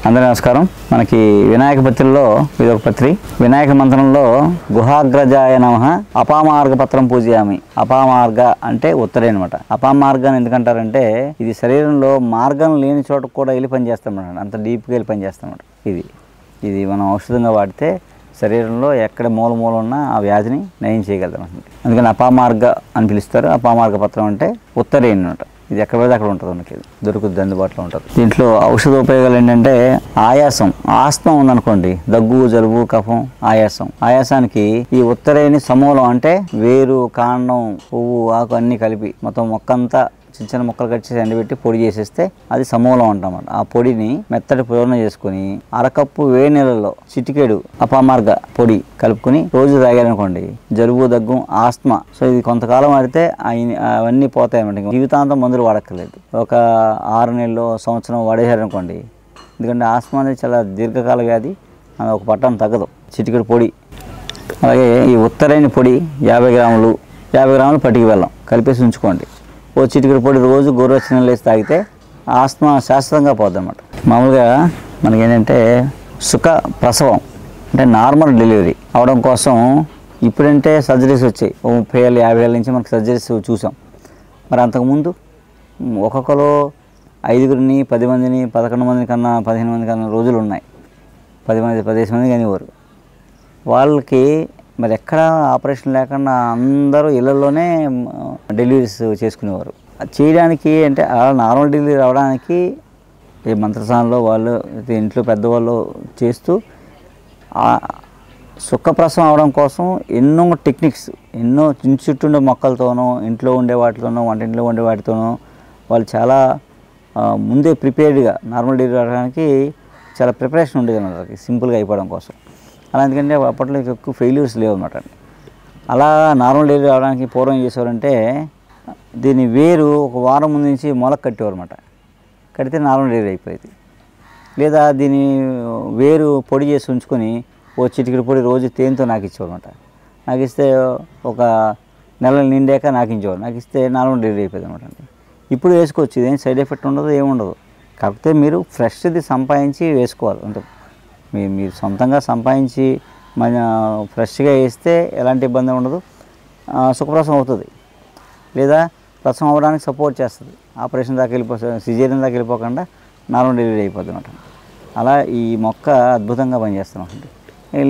అందరి నమస్కారం. మనకి వినాయక పత్రిలో ఇదొక పత్రి. వినాయక మంత్రంలో గుహాగ్రజాయ నమః అపామార్గ పత్రం పూజయామి. అపామార్గ అంటే ఉత్తరే అనమాట. అపామార్గ అని ఎందుకంటారంటే ఇది శరీరంలో మార్గం లేని చోట కూడా వెళ్ళి పనిచేస్తామన్నమాట. అంత డీప్గా వెళ్ళి పనిచేస్తామన్నమాట. ఇది మనం ఔషధంగా వాడితే శరీరంలో ఎక్కడ మూల ఉన్నా ఆ వ్యాధిని నయం చేయగలుగుతాం. అందుకని అపామార్గ అని పిలుస్తారు. అపామార్గ పత్రం అంటే ఉత్తరే అనమాట. ఇది ఎక్కడ పడితే అక్కడ ఉంటుంది, మనకి దొరుకుతుంది, అందుబాటులో ఉంటుంది. దీంట్లో ఔషధ ఉపయోగాలు ఏంటంటే ఆయాసం, ఆస్తమా ఉందనుకోండి, దగ్గు, జలుబు, కఫం, ఆయాసానికి ఈ ఉత్తరేని సమూలం అంటే వేరు, కాండం, పువ్వు, ఆకు అన్ని కలిపి మొత్తం మొక్కంతా చిన్న చిన్న ముక్కలు కట్ చేసి ఎండబెట్టి పొడి చేసేస్తే అది సమూలం అంటామన్నమాట. ఆ పొడిని మెత్తటి పూర్ణ చేసుకుని అరకప్పు వేడి నీళ్ళలో చిటికేడు అపామార్గ పొడి కలుపుకుని రోజు తాగారనుకోండి, జలుబు, దగ్గు, ఆస్తమా. సో ఇది కొంతకాలం వాడితే అవన్నీ పోతాయి అన్నమాట. జీవితాంతం మందులు వాడక్కర్లేదు. ఒక 6 నెలలు, సంవత్సరం వాడేశారనుకోండి. ఎందుకంటే ఆస్తమా అనేది చాలా దీర్ఘకాల వ్యాధి, అది ఒక పట్టణం తగ్గదు. చిటికెడు పొడి. అలాగే ఈ ఉత్తరైన పొడి 50 గ్రాములు పటికి బెల్లం కలిపేసి ఉంచుకోండి. ఓ చిటికెడు పొడి రోజు గోరువెచ్చని నీళ్ళు వేసి తాగితే ఆస్తమా శాశ్వతంగా పోద్ది అన్నమాట. మామూలుగా మనకి ఏంటంటే సుఖ ప్రసవం అంటే నార్మల్ డెలివరీ అవడం కోసం ఇప్పుడంటే సర్జరీస్ వచ్చాయి. 30 ఏళ్ళు 50 ఏళ్ళ నుంచి మనకి సర్జరీస్ చూసాం. మరి అంతకుముందు ఒక్కొక్కరు 5గురిని 10 మందిని 11 మంది కన్నా 15 మంది కన్నా రోజులు ఉన్నాయి. 15 మంది కానివారు. వాళ్ళకి మరి ఎక్కడ ఆపరేషన్ లేకుండా అందరూ ఇళ్లలోనే డెలివరీస్ చేసుకునేవారు. చేయడానికి అంటే అలా నార్మల్ డెలివరీ అవడానికి ఈ మంత్రసానంలో వాళ్ళు ఇంట్లో పెద్దవాళ్ళు చేస్తూ సుఖప్రసవం అవడం కోసం ఎన్నో టెక్నిక్స్, ఎన్నో చుట్టూ ఉండే మొక్కలతోనో, ఇంట్లో ఉండే వాటితోనో, వంటింట్లో ఉండే వాటితోనో వాళ్ళు చాలా ముందే ప్రిపేర్డ్గా నార్మల్ డెలివరీ అవడానికి చాలా ప్రిపరేషన్ ఉండేది అన్నమాట, సింపుల్గా అయిపోవడం కోసం. అలా ఎందుకంటే అప్పట్లో ఎక్కువ ఫెయిల్యూర్స్ లేవు అన్నమాట. అలా నార్మల్ డెలివరీ అవడానికి పూర్వం ఏం చేసేవారంటే దీన్ని వేరు ఒక వారం ముందు నుంచి మొలక కట్టేవారు అన్నమాట. కడితే నార్మల్ డెలివరీ అయిపోయేది. లేదా దీన్ని వేరు పొడి చేసి ఉంచుకొని ఓ చిటికెడు పొడి రోజు తేనెతో నాకు ఇచ్చేవారు అన్నమాట. నాకు ఇస్తే ఒక నెలలు నిండాక నాకు ఇస్తే నార్మల్ డెలివరీ అయిపోయింది అనమాట. ఇప్పుడు వేసుకోవచ్చు, ఇదేం సైడ్ ఎఫెక్ట్ ఉండదు, ఏముండదు. కాకపోతే మీరు ఫ్రెష్ది సంపాదించి వేసుకోవాలి. అంటే మీరు సొంతంగా సంపాదించి మన ఫ్రెష్గా వేస్తే ఎలాంటి ఇబ్బంది ఉండదు, సుఖప్రసవం అవుతుంది. లేదా ప్రసవం అవ్వడానికి సపోర్ట్ చేస్తుంది. ఆపరేషన్ దాకా సిజేరియన్ దాకా వెళ్ళిపోకుండా నార్మల్ డెలివరీ అయిపోతుంది అనమాట. అలా ఈ మొక్క అద్భుతంగా పనిచేస్తున్నాం.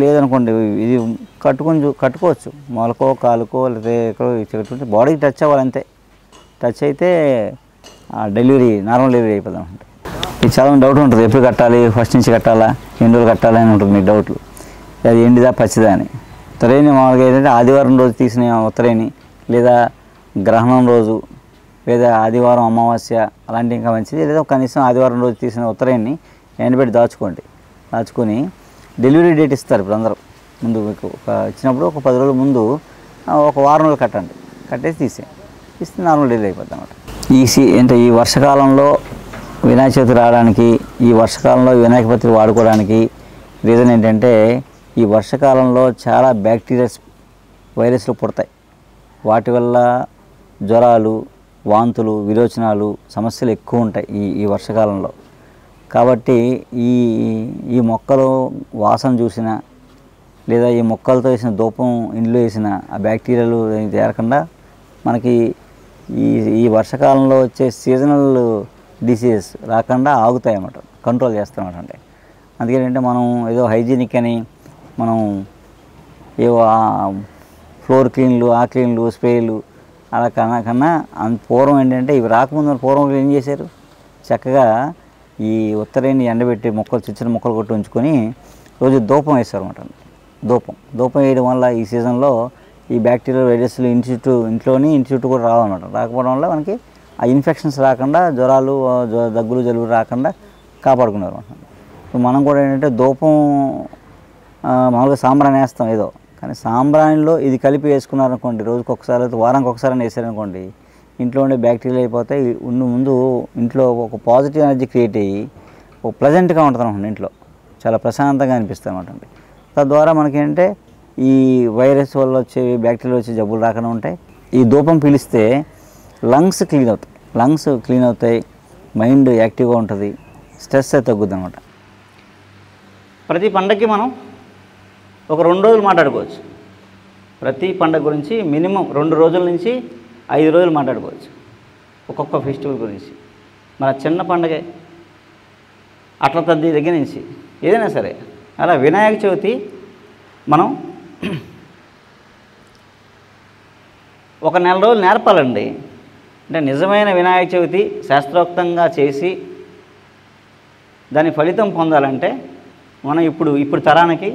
లేదనుకోండి ఇది కట్టుకోవచ్చు, మొలకో కాలుకో లేదా ఎక్కడో బాడీకి టచ్ అవ్వాలంతే. టచ్ అయితే డెలివరీ నార్మల్ డెలివరీ అయిపోతుంది అనమాట. ఇది చాలా డౌట్ ఉంటుంది, ఎప్పుడు కట్టాలి, ఫస్ట్ నుంచి కట్టాలా, ఎన్ని రోజులు కట్టాలి అని ఉంటుంది మీకు డౌట్లు. అది ఎండిదా పచ్చిదా అని. ఉత్తరేణి మామూలుగా ఏంటంటే ఆదివారం రోజు తీసిన ఉత్తరేణి, లేదా గ్రహణం రోజు, లేదా ఆదివారం అమావాస్య అలాంటి ఇంకా మంచిది. లేదా కనీసం ఆదివారం రోజు తీసిన ఉత్తరేణిని ఎండబెట్టి దాచుకొని డెలివరీ డేట్ ఇస్తారు. ఇప్పుడు అందరూ ముందు మీకు ఇచ్చినప్పుడు ఒక 10 రోజుల ముందు ఒక వారం రోజులు కట్టండి, కట్టేసి ఇస్తే నార్మల్ డెలివరీ అయిపోద్ది అన్నమాట. అంటే ఈ వర్షకాలంలో వినాయక చవితి రావడానికి, ఈ వర్షకాలంలో వినాయక పత్రి వాడుకోవడానికి రీజన్ ఏంటంటే ఈ వర్షకాలంలో చాలా బ్యాక్టీరియాస్, వైరస్లు పుడతాయి. వాటి వల్ల జ్వరాలు, వాంతులు, విరోచనాలు సమస్యలు ఎక్కువ ఉంటాయి ఈ వర్షకాలంలో. కాబట్టి ఈ మొక్కలు వాసన చూసినా, లేదా ఈ మొక్కలతో వేసిన ధూపం ఇంట్లో వేసిన ఆ బ్యాక్టీరియాలు చేరకుండా మనకి ఈ వర్షకాలంలో వచ్చే సీజనల్ డిసీజెస్ రాకుండా ఆగుతాయి అన్నమాట, కంట్రోల్ చేస్తామన్నమాట. అంటే అందుకేంటంటే మనం ఏదో హైజీనిక్ అని మనం ఏవో ఫ్లోర్ క్లీన్లు, ఆ క్లీన్లు, స్ప్రేలు అలా కన్నా పూర్వం ఏంటంటే ఇవి రాకముందు పూర్వం ఏం చేశారు, చక్కగా ఈ ఉత్తరేణి ఎండబెట్టి మొక్కలు చిన్న మొక్కలు కొట్టి ఉంచుకొని రోజు ధూపం వేస్తారు అన్నమాట. ధూపం వేయడం వల్ల ఈ సీజన్లో ఈ బ్యాక్టీరియల్ వైరస్లు ఇంటి చుట్టూ కూడా రావన్నమాట. రాకపోవడం వల్ల మనకి ఆ ఇన్ఫెక్షన్స్ రాకుండా, జ్వరాలు, దగ్గులు, జలుబు రాకుండా కాపాడుకున్నారు అన్నమాట. సో మనం కూడా ఏంటంటే ధూపం మామూలుగా సాంబ్రాణి వేస్తాం ఏదో, కానీ సాంబ్రాణిలో ఇది కలిపి వేసుకున్నారనుకోండి, రోజుకి ఒకసారి అయితే వారానికి ఒకసారి వేసారనుకోండి, ఇంట్లో ఉండే బ్యాక్టీరియా అయిపోతాయి. ముందు ఇంట్లో ఒక పాజిటివ్ ఎనర్జీ క్రియేట్ అయ్యి ఒక ప్లెజెంట్గా ఉంటుంది అనమాట. ఇంట్లో చాలా ప్రశాంతంగా అనిపిస్తుంది అనమాట. తద్వారా మనకేంటంటే ఈ వైరస్ వల్ల వచ్చే, బ్యాక్టీరియా వచ్చే జబ్బులు రాకుండా ఉంటాయి. ఈ ధూపం పీలిస్తే లంగ్స్ క్లీన్ అవుతాయి, మైండ్ యాక్టివ్గా ఉంటుంది, స్ట్రెస్ తగ్గుద్ది అనమాట. ప్రతి పండగకి మనం ఒక 2 రోజులు మాట్లాడుకోవచ్చు. ప్రతి పండగ గురించి మినిమం 2 రోజుల నుంచి 5 రోజులు మాట్లాడుకోవచ్చు ఒక్కొక్క ఫెస్టివల్ గురించి. మన చిన్న పండగే అట్ల తద్ది దగ్గర నుంచి ఏదైనా సరే. అలా వినాయక చవితి మనం ఒక నెల రోజులు నేర్పాలండి. అంటే నిజమైన వినాయక చవితి శాస్త్రోక్తంగా చేసి దాని ఫలితం పొందాలంటే మనం ఇప్పుడు తరానికి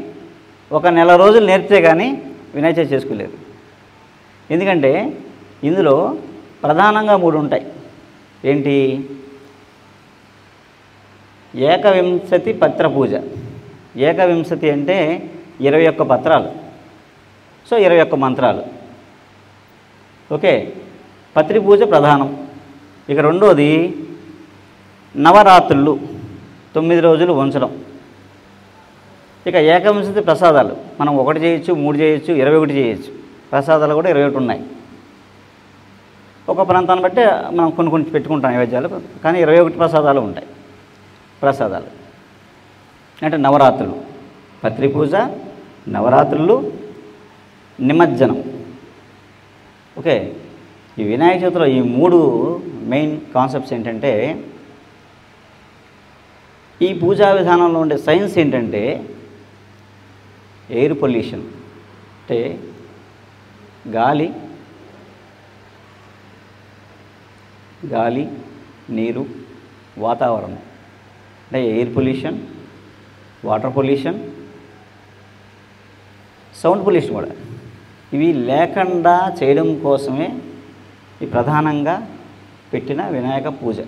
ఒక నెల రోజులు నేర్పితే కానీ వినాయక చవితి చేసుకోలేదు. ఎందుకంటే ఇందులో ప్రధానంగా 3 ఉంటాయి. ఏంటి? ఏకవింశతి పత్ర పూజ. ఏకవింశతి అంటే 21 పత్రాలు, సో 21 మంత్రాలు. ఓకే, పత్రి పూజ ప్రధానం. ఇక రెండోది నవరాత్రులు 9 రోజులు ఉంచడం. ఇక ఏకవింశతి ప్రసాదాలు మనం 1 చేయొచ్చు, 3 చేయొచ్చు, 21 చేయొచ్చు. ప్రసాదాలు కూడా 21 ఉన్నాయి. ఒక ప్రాంతాన్ని బట్టి మనం కొన్ని పెట్టుకుంటాం నైవేద్యాలు, కానీ 21 ప్రసాదాలు ఉంటాయి. ప్రసాదాలు అంటే నవరాత్రులు, పత్రి పూజ, నవరాత్రులు, నిమజ్జనం. ఓకే, ఈ వినాయక చవితిలో ఈ 3 మెయిన్ కాన్సెప్ట్స్ ఏంటంటే, ఈ పూజా విధానంలో ఉండే సైన్స్ ఏంటంటే ఎయిర్ పొల్యూషన్, అంటే గాలి, నీరు, వాతావరణం. అంటే air pollution, water pollution, sound pollution కూడా. ఇవి లేకుండా చేయడం కోసమే ఈ ప్రధానంగా పెట్టిన వినాయక పూజ.